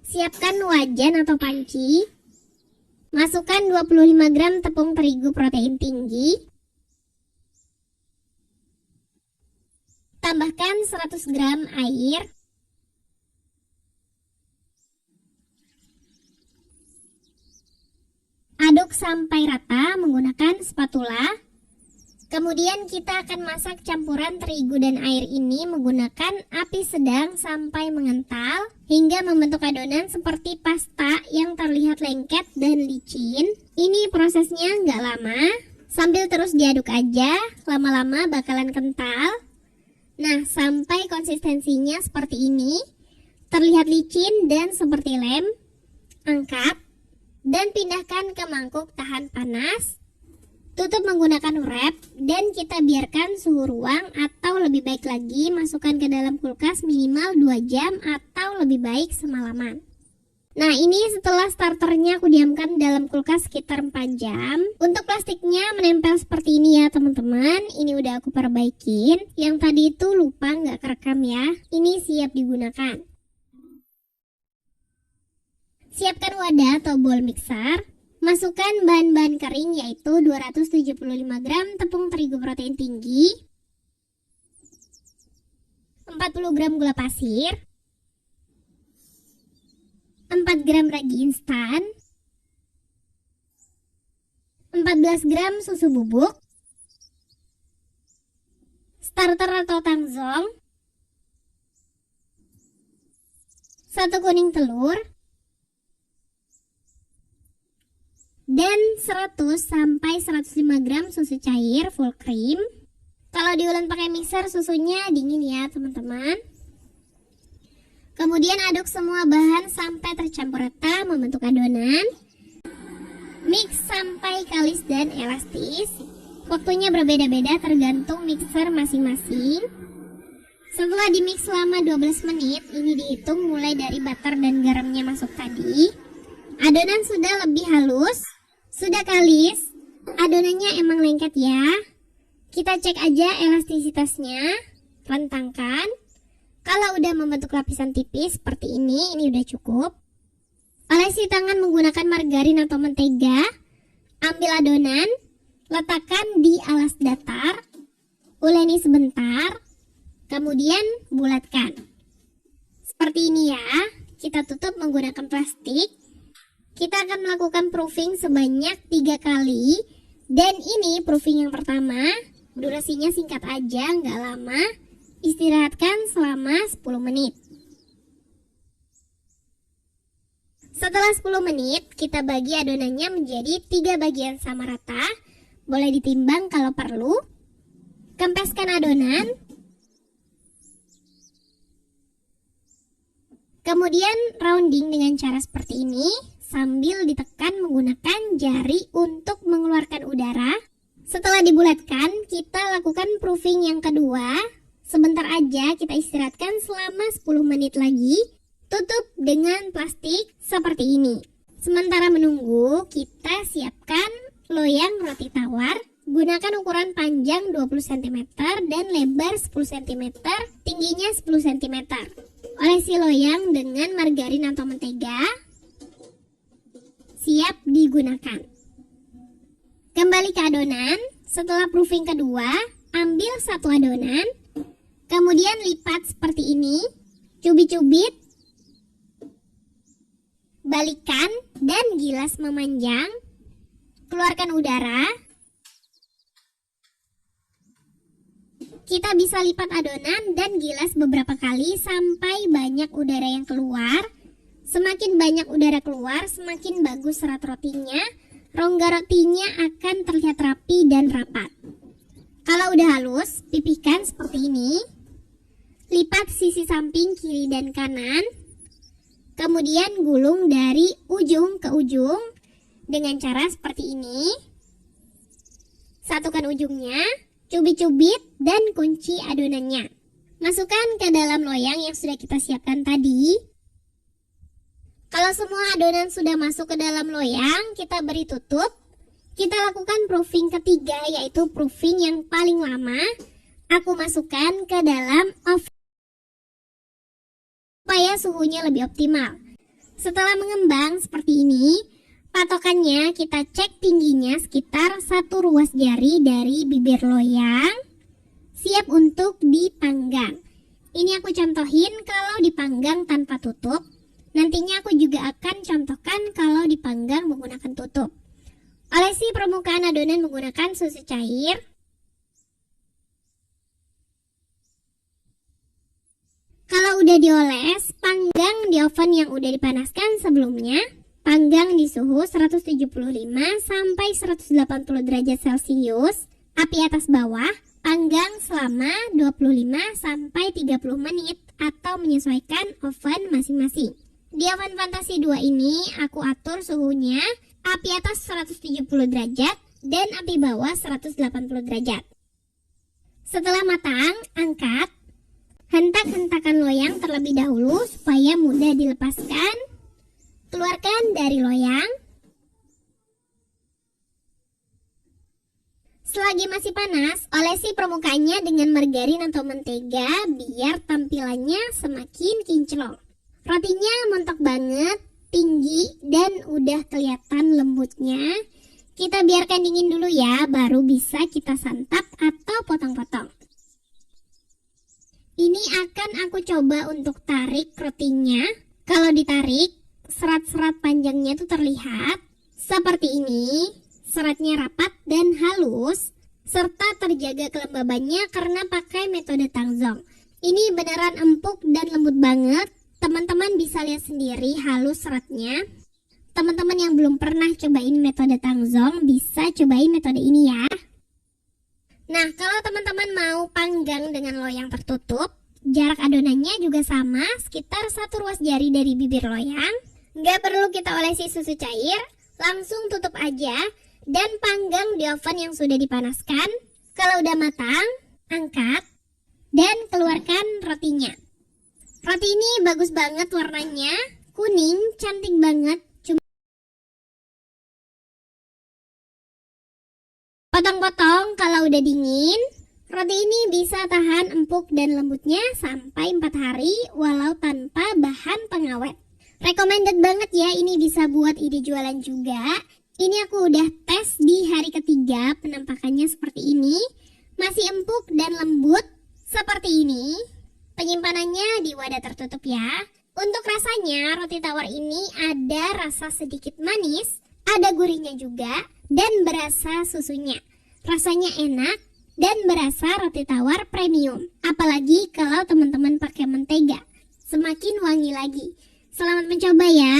Siapkan wajan atau panci. Masukkan 25 gram tepung terigu protein tinggi. Tambahkan 100 gram air. Aduk sampai rata menggunakan spatula. Kemudian kita akan masak campuran terigu dan air ini menggunakan api sedang sampai mengental hingga membentuk adonan seperti pasta yang terlihat lengket dan licin. Ini prosesnya nggak lama, sambil terus diaduk aja, lama-lama bakalan kental. Nah, sampai konsistensinya seperti ini, terlihat licin dan seperti lem. Angkat dan pindahkan ke mangkuk tahan panas. Tutup menggunakan wrap dan kita biarkan suhu ruang atau lebih baik lagi masukkan ke dalam kulkas minimal 2 jam atau lebih baik semalaman. Nah, ini setelah starternya aku diamkan dalam kulkas sekitar 4 jam. Untuk plastiknya menempel seperti ini ya teman-teman. Ini udah aku perbaikin. Yang tadi itu lupa nggak kerekam ya. Ini siap digunakan. Siapkan wadah atau bowl mixer. Masukkan bahan-bahan kering yaitu 275 gram tepung terigu protein tinggi, 40 gram gula pasir, 4 gram ragi instan, 14 gram susu bubuk, starter atau tangzong, 1 kuning telur, dan 100-105 gram susu cair full cream. Kalau diulen pakai mixer susunya dingin ya teman-teman. Kemudian aduk semua bahan sampai tercampur rata membentuk adonan. Mix sampai kalis dan elastis. Waktunya berbeda-beda tergantung mixer masing-masing. Setelah dimix selama 12 menit, ini dihitung mulai dari butter dan garamnya masuk tadi. Adonan sudah lebih halus. Sudah kalis, adonannya emang lengket ya. Kita cek aja elastisitasnya, rentangkan. Kalau udah membentuk lapisan tipis seperti ini udah cukup. Olesi tangan menggunakan margarin atau mentega. Ambil adonan, letakkan di alas datar, uleni sebentar, kemudian bulatkan. Seperti ini ya, kita tutup menggunakan plastik. Kita akan melakukan proofing sebanyak 3 kali. Dan ini proofing yang pertama. Durasinya singkat aja, nggak lama. Istirahatkan selama 10 menit. Setelah 10 menit, kita bagi adonannya menjadi 3 bagian sama rata. Boleh ditimbang kalau perlu. Kempeskan adonan. Kemudian rounding dengan cara seperti ini. Sambil ditekan menggunakan jari untuk mengeluarkan udara. Setelah dibulatkan, kita lakukan proofing yang kedua. Sebentar aja kita istirahatkan selama 10 menit lagi. Tutup dengan plastik seperti ini. Sementara menunggu, kita siapkan loyang roti tawar. Gunakan ukuran panjang 20 cm dan lebar 10 cm, tingginya 10 cm. Olesi loyang dengan margarin atau mentega. Siap digunakan. Kembali ke adonan. Setelah proofing kedua, ambil satu adonan, kemudian lipat seperti ini, cubit-cubit, balikan dan gilas memanjang. Keluarkan udara. Kita bisa lipat adonan dan gilas beberapa kali sampai banyak udara yang keluar. Semakin banyak udara keluar, semakin bagus serat rotinya. Rongga rotinya akan terlihat rapi dan rapat. Kalau udah halus, pipihkan seperti ini. Lipat sisi samping kiri dan kanan. Kemudian gulung dari ujung ke ujung dengan cara seperti ini. Satukan ujungnya, cubit-cubit dan kunci adonannya. Masukkan ke dalam loyang yang sudah kita siapkan tadi. Kalau semua adonan sudah masuk ke dalam loyang, kita beri tutup. Kita lakukan proofing ketiga, yaitu proofing yang paling lama. Aku masukkan ke dalam oven supaya suhunya lebih optimal. Setelah mengembang seperti ini, patokannya kita cek tingginya sekitar 1 ruas jari dari bibir loyang, siap untuk dipanggang. Ini aku contohin kalau dipanggang tanpa tutup. Nantinya aku juga akan contohkan kalau dipanggang menggunakan tutup. Olesi permukaan adonan menggunakan susu cair. Kalau udah dioles, panggang di oven yang udah dipanaskan sebelumnya. Panggang di suhu 175 sampai 180 derajat Celcius, api atas bawah. Panggang selama 25 sampai 30 menit atau menyesuaikan oven masing-masing. Di oven Fantasi 2 ini aku atur suhunya api atas 170 derajat dan api bawah 180 derajat. Setelah matang, angkat. Hentak-hentakan loyang terlebih dahulu supaya mudah dilepaskan. Keluarkan dari loyang. Selagi masih panas, olesi permukaannya dengan margarin atau mentega biar tampilannya semakin kinclong. Rotinya montok banget, tinggi, dan udah kelihatan lembutnya. Kita biarkan dingin dulu ya, baru bisa kita santap atau potong-potong. Ini akan aku coba untuk tarik rotinya. Kalau ditarik, serat-serat panjangnya itu terlihat seperti ini. Seratnya rapat dan halus, serta terjaga kelembabannya karena pakai metode tangzong. Ini beneran empuk dan lembut banget. Teman-teman bisa lihat sendiri halus seratnya. Teman-teman yang belum pernah cobain metode tangzong bisa cobain metode ini ya. Nah, kalau teman-teman mau panggang dengan loyang tertutup, jarak adonannya juga sama, sekitar 1 ruas jari dari bibir loyang. Nggak perlu kita olesi susu cair, langsung tutup aja dan panggang di oven yang sudah dipanaskan. Kalau udah matang, angkat dan keluarkan rotinya. Roti ini bagus banget warnanya, kuning, cantik banget. Potong-potong kalau udah dingin. Roti ini bisa tahan empuk dan lembutnya sampai 4 hari walau tanpa bahan pengawet. Recommended banget ya, ini bisa buat ide jualan juga. Ini aku udah tes di hari ketiga, penampakannya seperti ini. Masih empuk dan lembut seperti ini. Penyimpanannya di wadah tertutup ya. Untuk rasanya, roti tawar ini ada rasa sedikit manis, ada gurihnya juga, dan berasa susunya. Rasanya enak dan berasa roti tawar premium. Apalagi kalau teman-teman pakai mentega, semakin wangi lagi. Selamat mencoba ya.